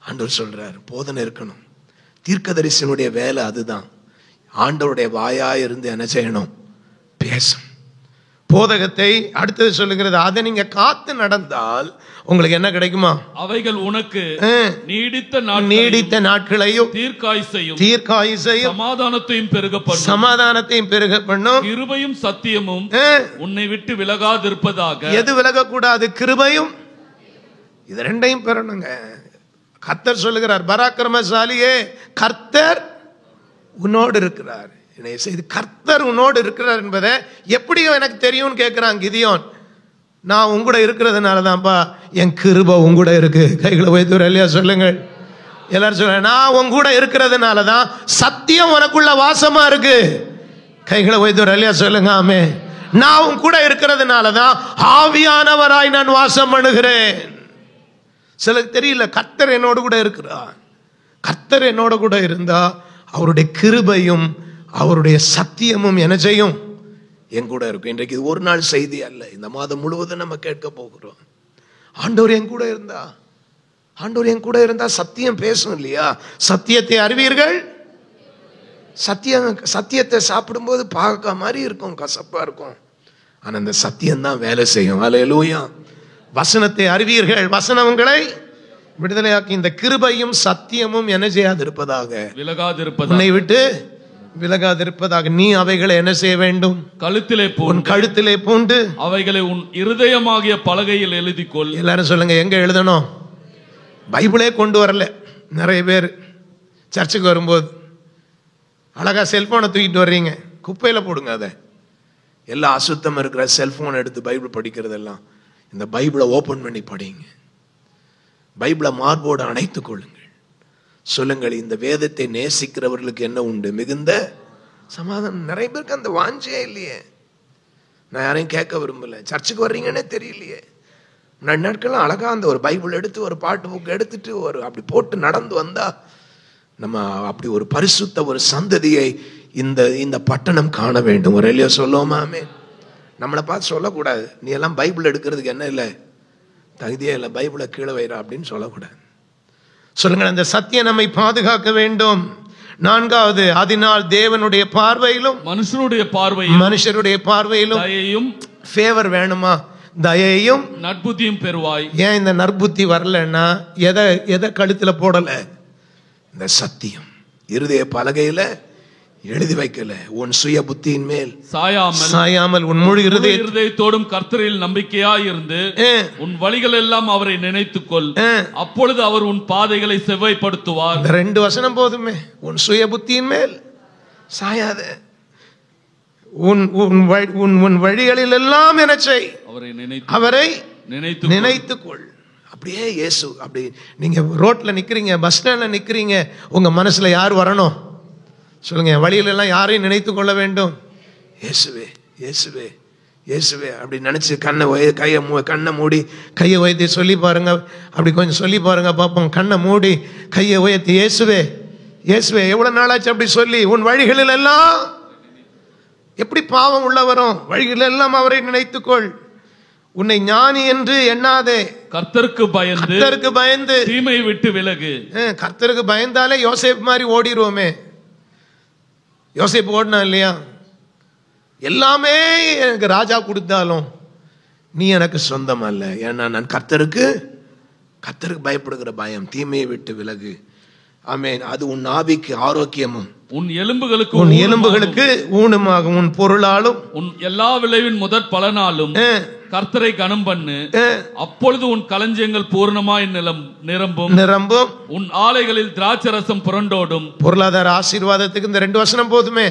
ஆண்டவர் சொல்றார், போதனை இருக்கணும். தீர்க்கதரிசனுடைய வேலை அதுதான். ஆண்டவருடைய வாயாய் இருந்து என்ன செய்யணும்? பேசும். போதகத்தை அடுத்தது சொல்லுகிறது, அதை நீங்க காத்து நடந்தால் உங்களுக்கு என்ன கிடைக்குமா? அவைகள் உனக்கு நீடித்த நாட்களையும் தீர்க்காயுசையும் சமாதானத்தையும் பெருக பண்ணும். கிருபையும் சத்தியமும் உன்னை விட்டு விலகாதிருப்பதாக. எது விலகக்கூடாது? கிருபையும். இது 2ஐயும் பெறணுங்க. கர்த்தர் சொல்லுகிறார், பராக்கிரமசாலியே, கர்த்தர் உன்னோடு இருக்கிறார். இது கர்த்தர் உன்னோடு இருக்கிறார் என்பதை எப்படி எனக்கு தெரியும் கேட்கிறான் கிதியோன். நான் உங்கூட இருக்கிறதுனால தான்ப்பா என் கிருபை உங்கூட இருக்கு. கைகளை வைத்து இல்லையா சொல்லுங்கள். எல்லாரும் சொல்லுங்க, நான் உங்கூட இருக்கிறதுனால தான் சத்தியம் உனக்குள்ள வாசமா இருக்கு. கைகளை வைத்து இல்லையா சொல்லுங்க. ஆமே. நான் உன் கூட இருக்கிறதுனால தான் ஆவியானவராய் நான் வாசம் பண்ணுகிறேன். சிலருக்கு தெரியல, கர்த்தர் என்னோடு கூட இருக்கிறார். கர்த்தர் என்னோட கூட இருந்தா அவருடைய கிருபையும் அவருடைய சத்தியமும் என்ன செய்யும்? என் கூட இருக்கும். இன்றைக்கு இது ஒரு நாள் செய்தி அல்ல, இந்த மாதம் முழுவதும் நம்ம கேட்க போகிறோம். ஆண்டவர் என் கூட இருந்தா, ஆண்டவர் என் கூட இருந்தா சத்தியம் பேசும் இல்லையா? சத்தியத்தை அறிவீர்கள். சத்தியத்தை சாப்பிடும்போது பார்க்க மாதிரி இருக்கும், கசப்பா இருக்கும். ஆனா அந்த சத்தியம் தான் வேலை செய்யும். அல்லேலூயா. வசனத்தை அறிவீர்கள், வசனம் உங்களை விடுதலையாக்கி. இந்த கிருபையும் சத்தியமும் என்ன செய்யாதிருப்பதாக, விலகாதிருப்பதாக, உன்னை விட்டு விலகாதிருப்பதாக. நீ அவைகளை என்ன செய்ய வேண்டும்? கழுத்திலே பூண்டு அவைகளை உன் இருதயமாகிய பலகையில் எழுதிக்கொள். எல்லாரும் சொல்லுங்க, எங்க எழுதணும்? பைபிளே கொண்டு வரல நிறைய பேர். சர்ச்சுக்கு வரும்போது அழகா செல்போனை தூக்கிட்டு வர்றீங்க, குப்பையில போடுங்க. அதை எல்லா அசுத்தம் இருக்கிற செல்போன் எடுத்து பைபிள் படிக்கிறதெல்லாம், இந்த பைபிளை ஓபன் பண்ணி படிங்க. பைபிளை மார்போடு அணைத்துக் கொள்ளுங்கள். சொல்லுங்கள், இந்த வேதத்தை நேசிக்கிறவர்களுக்கு என்ன உண்டு? மிகுந்த சமாதானம். நிறைய பேருக்கு அந்த வாஞ்சையே இல்லையே. நான் யாரையும் கேட்க விரும்பல, சர்ச்சுக்கு வர்றீங்கன்னே தெரியலையே. நாட்கள்லாம் அழகா அந்த ஒரு பைபிள் எடுத்து ஒரு பாட்டு புக் எடுத்துட்டு ஒரு அப்படி போட்டு நடந்து வந்தா நம்ம அப்படி ஒரு பரிசுத்த ஒரு சந்ததியை இந்த பட்டணம் காண வேண்டும். ஒரு இல்லையா சொல்லுவோமாமே. நம்மளை பார்த்து சொல்லக்கூடாது, நீ எல்லாம் பைபிள் எடுக்கிறதுக்கு என்ன இல்லை, தகுதியே இல்லை, பைபிளை கீழே வைரா அப்படின்னு சொல்லக்கூடாது. சொல்லுங்கள், அந்த சத்தியம் நம்மை பாதுகாக்க வேண்டும். நான்காவது, அதனால் தேவனுடைய பார்வையிலும் மனுஷருடைய பார்வையிலும் தயையும் ஃபேவர் வேணுமா? தயையும் நற்புத்தியும் பெறுவாய். ஏன் இந்த நற்புத்தி வரலன்னா எதை கழுத்துல போடல? இந்த சத்தியம் இருதய பலகையில எழுதி வைக்கல. உன் சுய புத்தியின் மேல் சாயாமல் உன் முழு இருதயத்தோடும் கர்த்தரில் நம்பிக்கையாய் இருந்து உன் வழிகள் எல்லாம் அவரை நினைத்துக்கொள். அப்பொழுது அவர் உன் பாதைகளை செவ்வாய்ப்படுத்துவார். இந்த 2 வசனம் போதுமே. உன் சுய புத்தியின் மேல் சாயாத, உன் வழிகளில் எல்லாம் என்ன செய்? அவரை நினைத்துக்கொள். அப்படியே இயேசு. அப்படி நீங்க ரோட்ல நிக்கிறீங்க, பஸ் ஸ்டாண்ட்ல நிக்கிறீங்க, உங்க மனசுல யார் வரணும்? சொல்லுங்க, வழியில எல்லாம் யாரையும் நினைத்து கொள்ள வேண்டும்? இயேசுவே இயேசுவே இயேசுவே அப்படி நினைச்சு கண்ணை மூடி கையை உயர்த்தி சொல்லி பாருங்க. அப்படி கொஞ்சம் சொல்லி பாருங்க பார்ப்போம். கண்ணை மூடி கையை உயர்த்தி இயேசுவே இயேசுவே. எவ்வளவு நாளாச்சு அப்படி சொல்லி? உன் வழிகளில் எல்லாம் எப்படி பாவம் உள்ள வரும்? வழிகளில் எல்லாம் அவரை நினைத்துக்கொள். உன்னை ஞானி என்று எண்ணாதே. கர்த்தருக்கு பயந்து தீமை விட்டு விலகு. கர்த்தருக்கு பயந்தாலே யோசேப்பு மாதிரி ஓடிடுவோமே. யோசேப்பு ஓடினா இல்லையா? எல்லாமே எனக்கு ராஜா கொடுத்தாலும் நீ எனக்கு சொந்தம் அல்ல. ஏன்னா நான் கர்த்தருக்கு பயப்படுகிற பயம். தீமையை விட்டு விலகு. ஆமென். அது உன் ஆவிக்கு ஆரோக்கியமும் உன் எலும்புகளுக்கு ஊனமாகும். உன் பொருளாலும் உன் எல்லா விளைவின் முதற் பலனாலும் கர்த்தரை கனம் பண்ணு. அப்பொழுது உன் களஞ்சியங்கள் பூர்ணமாய் நிரம்பும். உன் ஆலைகளில் திராட்சரசம் புரண்டோடும். பொருளாதார ஆசீர்வாதத்துக்கு இந்த 2 வசனம் போதுமே.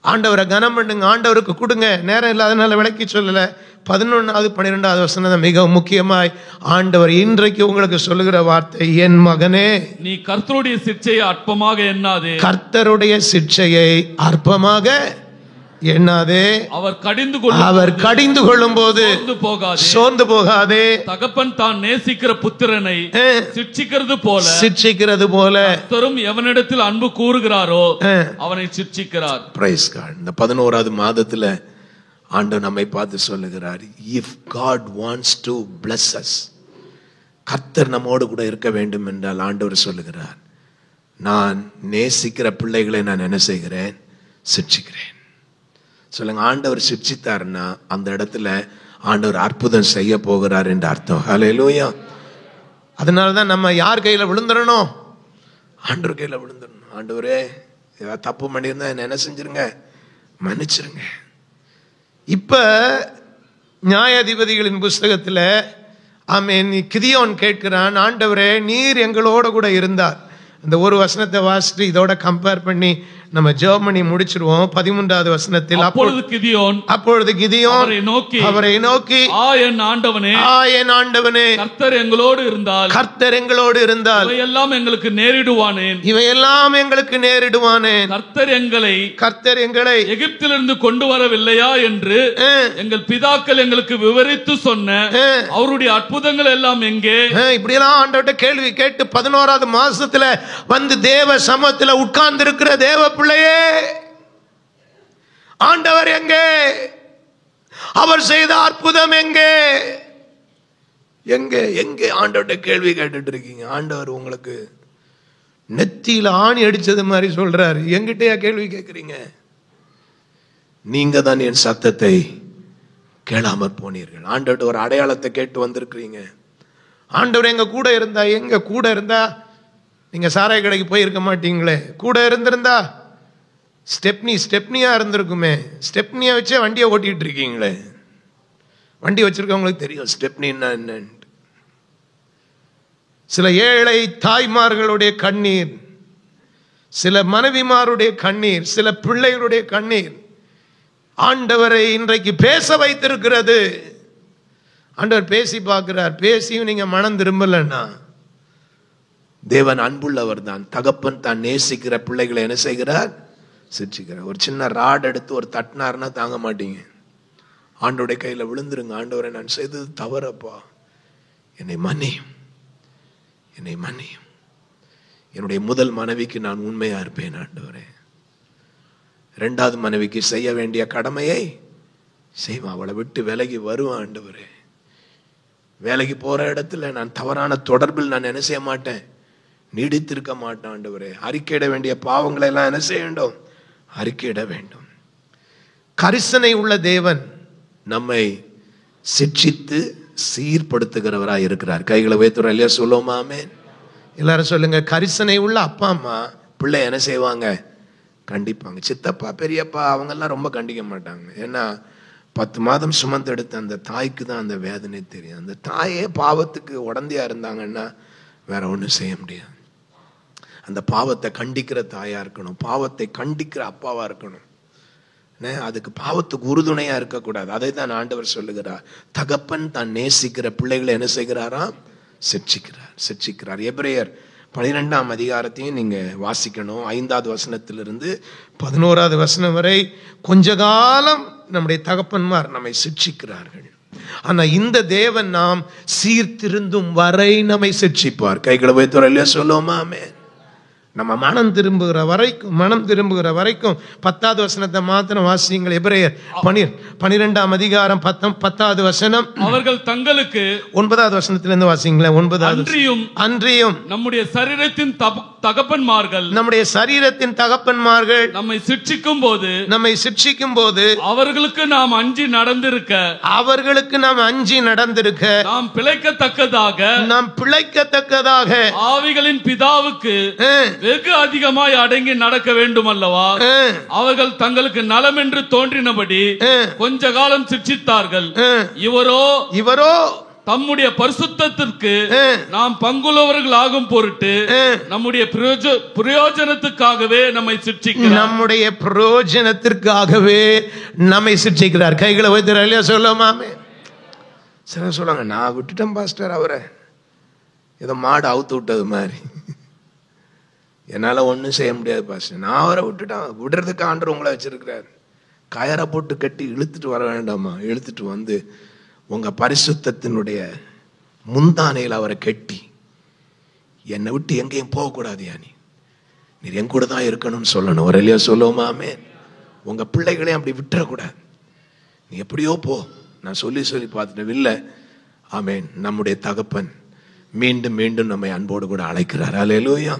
ஆண்டவரை கனம் பண்ணுங்க, ஆண்டவருக்கு கொடுங்க. நேரம் இல்லாதனால விளக்கி சொல்லல. 11வது 12வது வசனம் மிகவும் முக்கியமாய் ஆண்டவர் இன்றைக்கு உங்களுக்கு சொல்லுகிற வார்த்தை, என் மகனே நீ கர்த்தருடைய சிட்சையை அற்பமாக எண்ணாதே. கர்த்தருடைய சிட்சையை அற்பமாக எண்ணாதே. அவர் கடிந்து கொள்ளும் போது சோர்ந்து போகாதே. தகப்பன் தான் நேசிக்கிற புத்திரனை சிட்சிக்கிறது போல கர்த்தரும் எவனிடத்தில் அன்பு கூறுகிறாரோ அவனை சிட்சிக்கிறார். Price God. இந்த 11வது மாதத்துல ஆண்டவர் நம்மை பார்த்து சொல்லுகிறார், if God wants to bless us, கர்த்தர் நம்மோடு கூட இருக்க வேண்டும் என்றால் ஆண்டவர் சொல்லுகிறார், நான் நேசிக்கிற பிள்ளைகளை நான் என்ன செய்கிறேன்? சிட்சிக்கிறேன். சொல்லுங்க, ஆண்டவர் சிட்சித்தார்னா அந்த இடத்துல ஆண்டவர் அற்புதம் செய்ய போகிறார் என்று அர்த்தம். ஹல்லேலூயா. அதனாலதான் நம்ம யார் கையில விழுந்துடணும்? ஆண்டவர் கையில விழுந்துடணும். ஆண்டவரே, ஏதாவது தப்பு பண்ணியிருந்தா என்ன செஞ்சிருங்க, மன்னிச்சிருங்க. இப்ப நியாயாதிபதிகளின் புஸ்தகத்துல ஆமென், கிதியோன் கேட்கிறான், ஆண்டவரே நீர் எங்களோட கூட இருந்தார். இந்த ஒரு வசனத்தை வாசிட்டு இதோட கம்பேர் பண்ணி நம்ம ஜெர்மனி முடிச்சிருவோம். 13வது வசனத்தில் அப்பொழுது கிதியோன் அவரை நோக்கி என் ஆண்டவனே கர்த்தர் எங்களோடு இருந்தால் இவையெல்லாம் எங்களுக்கு நேரிடுவானேன். கர்த்தர் எங்களை எகிப்திலிருந்து கொண்டு வரவில்லையா என்று எங்கள் பிதாக்கள் எங்களுக்கு விவரித்து சொன்ன அவருடைய அற்புதங்கள் எல்லாம் எங்கே? இப்படி எல்லாம் ஆண்டவர்ட்ட கேள்வி கேட்டு 11வது மாசத்துல வந்து தேவ சமூகத்துல உட்கார்ந்து இருக்கிற தேவ பிள்ளையே, ஆண்டவர் எங்கே? அவர் செய்த அற்புதம் எங்கே? எங்கே எங்கே ஆண்டவர்ட்ட கேள்வி கேட்டுட்டு இருக்கீங்க. ஆண்டவர் உங்களுக்கு நெத்தியில ஆணி அடிச்சது மாதிரி சொல்றாரு. எங்கிட்டயா கேள்வி கேட்கிறீங்க? நீங்க தான் என் சத்தத்தை கேளாமற் போனீர்கள். ஆண்டவர்ட்ட ஒரு அடையாளத்தை கேட்டு வந்திருக்கிறீங்க. ஆண்டவர் எங்க கூட இருந்தா நீங்க சாராய கடைக்கு போயிருக்க மாட்டீங்களே. கூட இருந்திருந்தா ஸ்டெப்னியா இருந்திருக்குமே. ஸ்டெப்னியா வச்சே வண்டியை ஓட்டிட்டு இருக்கீங்களே. வண்டி வச்சிருக்கவங்களுக்கு தெரியும் ஸ்டெப்னின்னா என்னன்னு. சில ஏழை தாய்மார்களுடைய கண்ணீர், சில மனைவிமாருடைய கண்ணீர், சில பிள்ளைகளுடைய கண்ணீர் ஆண்டவரை இன்றைக்கு பேச வைத்திருக்கிறது. ஆண்டவர் பேசி பார்க்கிறார். பேசியும் நீங்க மனம் திரும்பலன்னா தேவன் அன்புள்ளவர் தான். தகப்பன் தான் நேசிக்கிற பிள்ளைகளை என்ன செய்கிறார்? சிரிச்சுக்கிறார். ஒரு சின்ன ராட் எடுத்து ஒரு தட்டினார்னா தாங்க மாட்டீங்க. ஆண்டோடைய கையில விழுந்துருங்க. ஆண்டவரை, நான் செய்தது தவறப்பா, என்னை மன்னியும், என்னை மன்னியும். என்னுடைய முதல் மனைவிக்கு நான் உண்மையா இருப்பேன் ஆண்டவரே. இரண்டாவது மனைவிக்கு செய்ய வேண்டிய கடமையை செய்வான். அவளை விட்டு விலகி வருவான் ஆண்டவரே. வேலைக்கு போற இடத்துல நான் தவறான தொடர்பில் நான் என்ன செய்ய மாட்டேன்? நீடித்திருக்க மாட்டேன் ஆண்டவரே. அறிக்கையிட வேண்டிய பாவங்களை எல்லாம் என்ன செய்ய வேண்டும்? அறிக்கையிட வேண்டும். கரிசனை உள்ள தேவன் நம்மை சிட்சித்து சீர்படுத்துகிறவராய் இருக்கிறார். கைகளை வைத்துறோம் இல்லையா? சொல்லுவோமா? ஆமென். எல்லாரும் சொல்லுங்க. கரிசனை உள்ள அப்பா அம்மா பிள்ளை என்ன செய்வாங்க? கண்டிப்பாங்க. சித்தப்பா பெரியப்பா அவங்கெல்லாம் ரொம்ப கண்டிக்க மாட்டாங்க. ஏன்னா 10 மாதம் சுமந்து எடுத்த அந்த தாய்க்கு தான் அந்த வேதனை தெரியும். அந்த தாயே பாவத்துக்கு உடந்தையா இருந்தாங்கன்னா வேற ஒன்றும் செய்ய முடியாது. அந்த பாவத்தை கண்டிக்கிற தாயா இருக்கணும், பாவத்தை கண்டிக்கிற அப்பாவா இருக்கணும். அதுக்கு பாவத்துக்கு உறுதுணையா இருக்கக்கூடாது. அதை தான் ஆண்டவர் சொல்லுகிறார். தகப்பன் தான் நேசிக்கிற பிள்ளைகளை என்ன செய்கிறாராம்? சிட்சிக்கிறார். எபிரேயர் 12ஆம் அதிகாரத்தையும் நீங்க வாசிக்கணும். 5வது வசனத்திலிருந்து 11வது வசனம் வரை கொஞ்ச காலம் நம்முடைய தகப்பன்மார் நம்மை சிட்சிக்கிறார்கள். ஆனா இந்த தேவன் நாம் சீர்திருந்தும் வரை நம்மை சிட்சிப்பார். கைகளை வைத்தோர் இல்லையா? சொல்லுவோமா? ஆமென். நம்ம மனம் திரும்புகிற வரைக்கும் 10வது வசனத்தை மாத்திரம் வாசியுங்கள். எபிரேயர் 12ஆம் அதிகாரம் 10வது வசனம். அவர்கள் தங்களுக்கு 9வது வசனத்திலிருந்து வாசிங்களேன். 9வது. அன்றியும் நம்முடைய சரீரத்தின் தகப்பன்மார்கள் நம்மை சிட்சிக்கும் போது அவர்களுக்கு நாம் அஞ்சி நடந்திருக்க நாம் பிழைக்கத்தக்கதாக ஆவிகளின் பிதாவுக்கு வெகு அதிகமாய் அடங்கி நடக்க வேண்டும் அல்லவா? அவர்கள் தங்களுக்கு நலம் என்று தோன்றினபடி கொஞ்ச காலம் சிட்சித்தார்கள். இவரோ தம்முடைய பரிசுத்தத்திற்கு நாம் பங்குள்ளவர்கள் ஆகும் பொருட்டு நம்முடைய பிரயோஜனத்துக்காகவே நம்மை சிட்சிக்கிறார். கைகளை வைத்து சொல்லாமே. சில சொல்லுவாங்க, நான் விட்டுட்டேன் பாஸ்டர், அவரை ஏதோ மாடு அவுத்து விட்டது மாதிரி, என்னால ஒன்றும் செய்ய முடியாது பாஸ்டர், நான் அவரை விடுறதுக்கு ஆண்டவர் உங்களை வச்சிருக்கிறார். கயரை போட்டு கட்டி இழுத்துட்டு வர வேண்டாமா? இழுத்துட்டு வந்து உங்க பரிசுத்தத்தினுடைய முந்தானையில் அவரை கட்டி, என்னை விட்டு எங்கேயும் போகக்கூடாது, நீர் என் கூட தான் இருக்கணும்னு சொல்லணும். ஒரு இல்லையா? சொல்லுவோமாமே. உங்க பிள்ளைகளையும் அப்படி விட்டுறக்கூடாது. நீ எப்படியோ போ, நான் சொல்லி பார்த்துட்டேன். இல்லை, ஆமென். நம்முடைய தகப்பன் மீண்டும் மீண்டும் நம்மை அன்போடு கூட அழைக்கிறார். அல்லேலூயா.